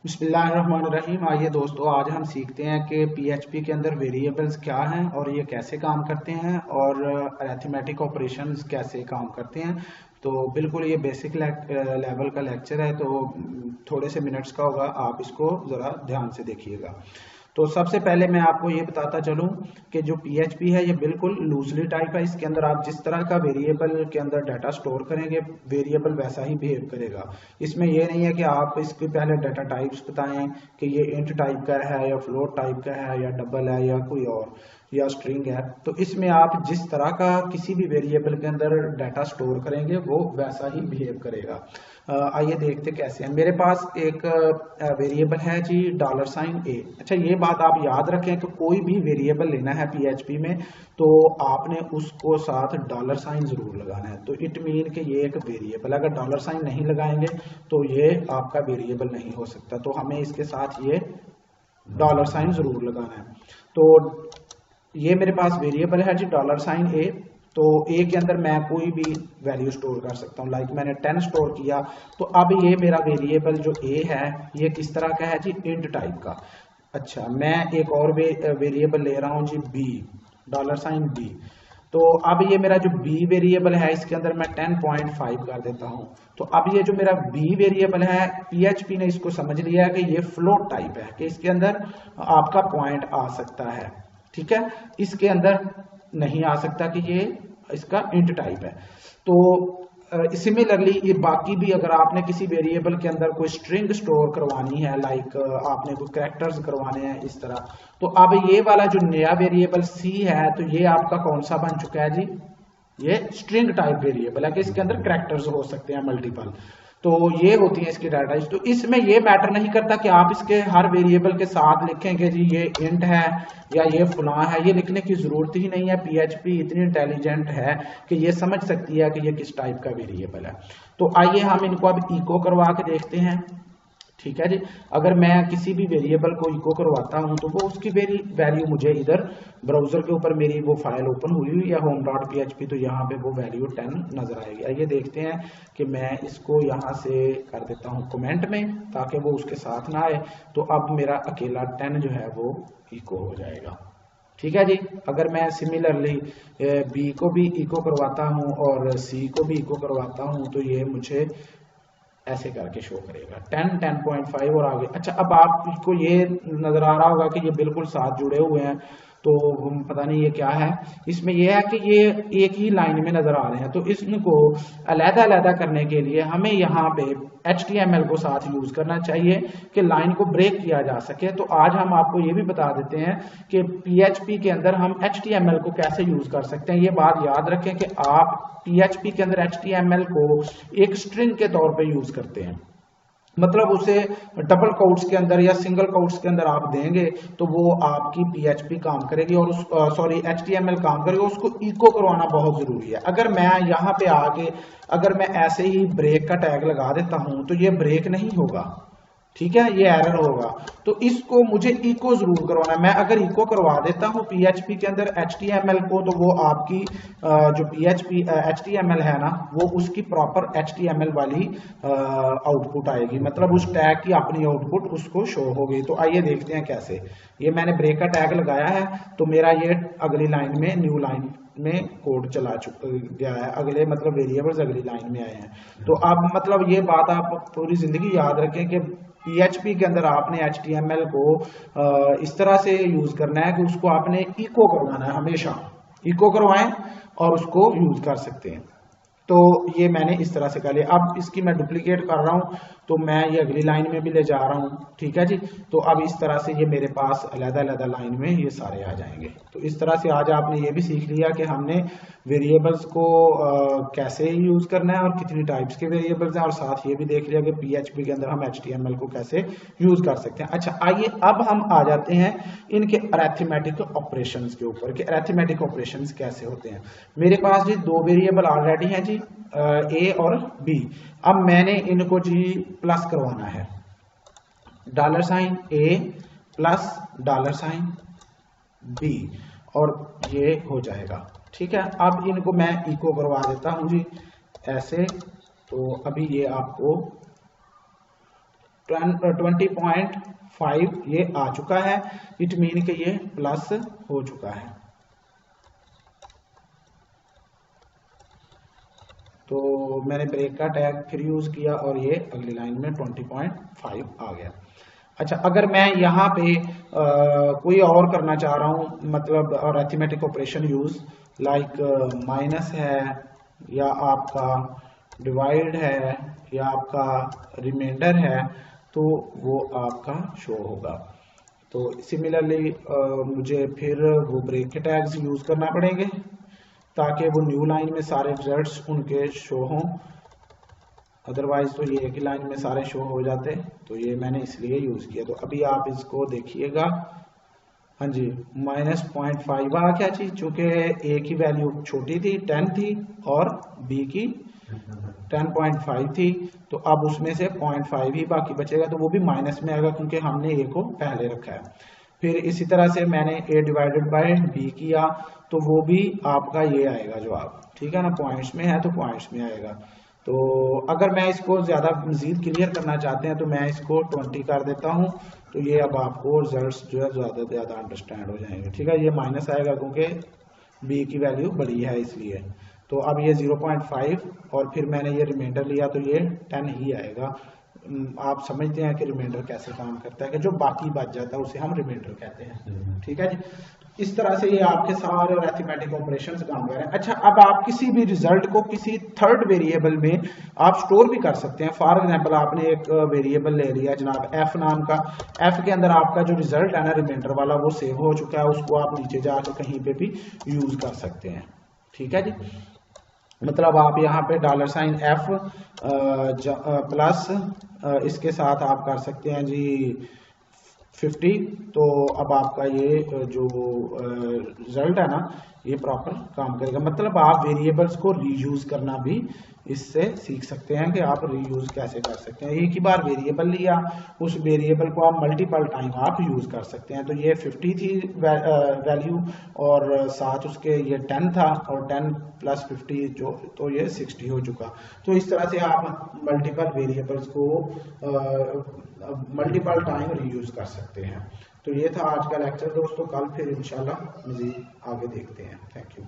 बिस्मिल्लाहिर्रहमानिर्रहीम। आइए दोस्तों, आज हम सीखते हैं कि पीएचपी के अंदर वेरिएबल्स क्या हैं और ये कैसे काम करते हैं और अरिथमेटिक ऑपरेशंस कैसे काम करते हैं। तो बिल्कुल ये बेसिक लेवल का लेक्चर है, तो थोड़े से मिनट्स का होगा, आप इसको ज़रा ध्यान से देखिएगा। तो सबसे पहले मैं आपको ये बताता चलूं कि जो पीएचपी है ये बिल्कुल लूजली टाइप है। इसके अंदर आप जिस तरह का वेरिएबल के अंदर डाटा स्टोर करेंगे, वेरिएबल वैसा ही बिहेव करेगा। इसमें ये नहीं है कि आप इसके पहले डाटा टाइप्स बताएं कि ये इंट टाइप का है या फ्लोट टाइप का है या डबल है या कोई और या स्ट्रिंग है। तो इसमें आप जिस तरह का किसी भी वेरिएबल के अंदर डाटा स्टोर करेंगे वो वैसा ही बिहेव करेगा। आइए देखते कैसे है। मेरे पास एक वेरिएबल है जी $A। अच्छा, ये बात आप याद रखें कि कोई भी वेरिएबल लेना है पीएचपी में तो आपने उसको साथ $साइन जरूर लगाना है। तो इट मीन कि ये एक वेरिएबल, अगर $साइन नहीं लगाएंगे तो ये आपका वेरिएबल नहीं हो सकता। तो हमें इसके साथ ये $साइन जरूर लगाना है। तो ये मेरे पास वेरिएबल है जी $A। तो ए के अंदर मैं कोई भी वैल्यू स्टोर कर सकता हूँ। लाइक मैंने 10 स्टोर किया, तो अब ये मेरा वेरिएबल जो ए है ये किस तरह का है जी, इंट टाइप का। अच्छा, मैं एक और वेरिएबल ले रहा हूँ जी $B। तो अब ये मेरा जो बी वेरिएबल है इसके अंदर मैं 10.5 कर देता हूँ। तो अब ये जो मेरा बी वेरिएबल है, पीएचपी ने इसको समझ लिया है कि ये फ्लोट टाइप है, कि इसके अंदर आपका पॉइंट आ सकता है। ठीक है, इसके अंदर नहीं आ सकता कि ये इसका इंट टाइप है। तो सिमिलरली ये बाकी भी, अगर आपने किसी वेरिएबल के अंदर कोई स्ट्रिंग स्टोर करवानी है, लाइक आपने कोई कैरेक्टर्स करवाने हैं इस तरह, तो अब ये वाला जो नया वेरिएबल सी है, तो ये आपका कौन सा बन चुका है जी, ये स्ट्रिंग टाइप वेरिएबल है कि इसके अंदर कैरेक्टर्स हो सकते हैं मल्टीपल। तो ये होती है इसकी डाटा टाइप्स। तो इसमें ये मैटर नहीं करता कि आप इसके हर वेरिएबल के साथ लिखेंगे जी ये इंट है या ये फलां है, ये लिखने की जरूरत ही नहीं है। पीएचपी इतनी इंटेलिजेंट है कि ये समझ सकती है कि ये किस टाइप का वेरिएबल है। तो आइए हम इनको अब इको करवा के देखते हैं। ठीक है जी, अगर मैं किसी भी वेरिएबल को इको करवाता हूं तो वो उसकी वैल्यू मुझे इधर ब्राउजर के ऊपर मेरी वो फाइल ओपन हुई हुई या home.php, तो यहाँ पे वो वैल्यू 10 नजर आएगी। आइए देखते हैं कि मैं इसको यहाँ से कर देता हूँ कमेंट में ताकि वो उसके साथ ना आए। तो अब मेरा अकेला 10 जो है वो इको हो जाएगा। ठीक है जी, अगर मैं सिमिलरली बी को भी इको करवाता हूँ और सी को भी इको करवाता हूँ तो ये मुझे ऐसे करके शो करेगा 10, 10.5 और आगे। अच्छा, अब आपको ये नजर आ रहा होगा कि ये बिल्कुल साथ जुड़े हुए हैं, तो पता नहीं ये क्या है। इसमें ये है कि ये एक ही लाइन में नजर आ रहे हैं, तो इसको अलग अलग करने के लिए हमें यहाँ पे HTML को साथ यूज करना चाहिए कि लाइन को ब्रेक किया जा सके। तो आज हम आपको ये भी बता देते हैं कि PHP के अंदर हम HTML को कैसे यूज कर सकते हैं। ये बात याद रखें कि आप PHP के अंदर HTML को एक स्ट्रिंग के तौर पे यूज करते हैं, मतलब उसे डबल कोट्स के अंदर या सिंगल कोट्स के अंदर आप देंगे तो वो आपकी PHP काम करेगी और उस HTML काम करेगी। उसको इको करवाना बहुत जरूरी है। अगर मैं यहाँ पे आके अगर मैं ऐसे ही ब्रेक का टैग लगा देता हूं तो ये ब्रेक नहीं होगा। ठीक है, ये एरर होगा। तो इसको मुझे इको जरूर करवाना है। मैं अगर इको करवा देता हूं PHP के अंदर HTML को, तो वो आपकी जो PHP HTML है ना, वो उसकी प्रॉपर HTML वाली आउटपुट आएगी, मतलब उस टैग की अपनी आउटपुट उसको शो होगी। तो आइए देखते हैं कैसे। ये मैंने ब्रेक का टैग लगाया है, तो मेरा ये अगली लाइन में, न्यू लाइन में कोड चला गया है, अगले मतलब वेरिएबल्स अगली लाइन में आए हैं। तो अब मतलब ये बात आप पूरी जिंदगी याद रखें कि PHP के अंदर आपने HTML को इस तरह से यूज करना है कि उसको आपने इको करवाना है, हमेशा इको करवाएं और उसको यूज कर सकते हैं। तो ये मैंने इस तरह से कर लिया। अब इसकी मैं डुप्लीकेट कर रहा हूं तो मैं ये अगली लाइन में भी ले जा रहा हूं। ठीक है जी, तो अब इस तरह से ये मेरे पास अलग-अलग लाइन में ये सारे आ जाएंगे। तो इस तरह से आज आपने ये भी सीख लिया कि हमने वेरिएबल्स को कैसे यूज करना है और कितनी टाइप्स के वेरिएबल्स हैं, और साथ ये भी देख लिया कि PHP के अंदर हम HTML को कैसे यूज कर सकते हैं। अच्छा, आइए अब हम आ जाते हैं इनके अरिथमेटिक ऑपरेशंस के ऊपर कि अरिथमेटिक ऑपरेशंस कैसे होते हैं। मेरे पास जी दो वेरिएबल ऑलरेडी हैं जी, A और B। अब मैंने इनको जी प्लस करवाना है, $A प्लस $B, और ये हो जाएगा। ठीक है, अब इनको मैं इको करवा देता हूं जी ऐसे। तो अभी ये आपको 20.5 ये आ चुका है, इट मीन कि ये प्लस हो चुका है। तो मैंने ब्रेक का टैग फिर यूज किया और ये अगली लाइन में 20.5 आ गया। अच्छा, अगर मैं यहाँ पे कोई और करना चाह रहा हूँ, मतलब arithmetic operation use like minus है या आपका डिवाइड है या आपका रिमाइंडर है, तो वो आपका शो होगा। तो सिमिलरली मुझे फिर वो ब्रेक के टैग्स यूज करना पड़ेंगे ताकि वो न्यू लाइन में सारे रिजल्ट्स उनके शो हों, अदरवाइज तो ये एक ही लाइन में सारे शो हो जाते। तो ये मैंने इसलिए यूज किया। तो अभी आप इसको देखिएगा, हाँ जी, -0.5 आ क्या चीज, चूंकि ए की वैल्यू छोटी थी 10 थी और बी की 10.5 थी, तो अब उसमें से 0.5 ही बाकी बचेगा, तो वो भी माइनस में आएगा क्योंकि हमने ए को पहले रखा है। फिर इसी तरह से मैंने ए डिवाइडेड बाय बी किया, तो वो भी आपका ये आएगा जवाब, ठीक है ना, पॉइंट्स में है तो पॉइंट्स में आएगा। तो अगर मैं इसको ज्यादा मजीद क्लियर करना चाहते हैं तो मैं इसको 20 कर देता हूँ, तो ये अब आपको रिजल्ट्स जो है ज्यादा से ज्यादा अंडरस्टैंड हो जाएंगे, ठीक है। ये माइनस आएगा क्योंकि बी की वैल्यू बड़ी है इसलिए। तो अब ये 0.5 और फिर मैंने ये रिमाइंडर लिया तो ये 10 ही आएगा। आप समझते हैं कि रिमाइंडर कैसे काम करता है, कि जो बाकी बच जाता है उसे हम रिमाइंडर कहते हैं, ठीक है जी। इस तरह से ये आपके सारे अरिथमेटिक ऑपरेशंस काम कर रहे हैं। अच्छा, अब आप किसी भी रिजल्ट को किसी थर्ड वेरिएबल में आप स्टोर भी कर सकते हैं। फॉर एग्जांपल आपने एक वेरिएबल ले लिया जनाब एफ नाम का, एफ के अंदर आपका जो रिजल्ट है ना रिमाइंडर वाला वो सेव हो चुका है, उसको आप नीचे जाकर कहीं पे भी यूज कर सकते हैं, ठीक है जी। मतलब आप यहाँ पे $f प्लस इसके साथ आप कर सकते हैं जी 50, तो अब आपका ये जो रिजल्ट है ना ये प्रॉपर काम करेगा। मतलब आप वेरिएबल्स को रीयूज करना भी इससे सीख सकते हैं कि आप रीयूज कैसे कर सकते हैं। एक ही बार वेरिएबल लिया, उस वेरिएबल को आप मल्टीपल टाइम आप यूज कर सकते हैं। तो ये 50 थी वैल्यू और साथ उसके ये 10 था और 10 प्लस 50 जो, तो ये 60 हो चुका। तो इस तरह से आप मल्टीपल वेरिएबल्स को मल्टीपल टाइम रीयूज कर सकते हैं। तो ये था आज का लेक्चर दोस्तों, कल फिर इंशाल्लाह मज़ीद आगे देखते हैं। Thank you.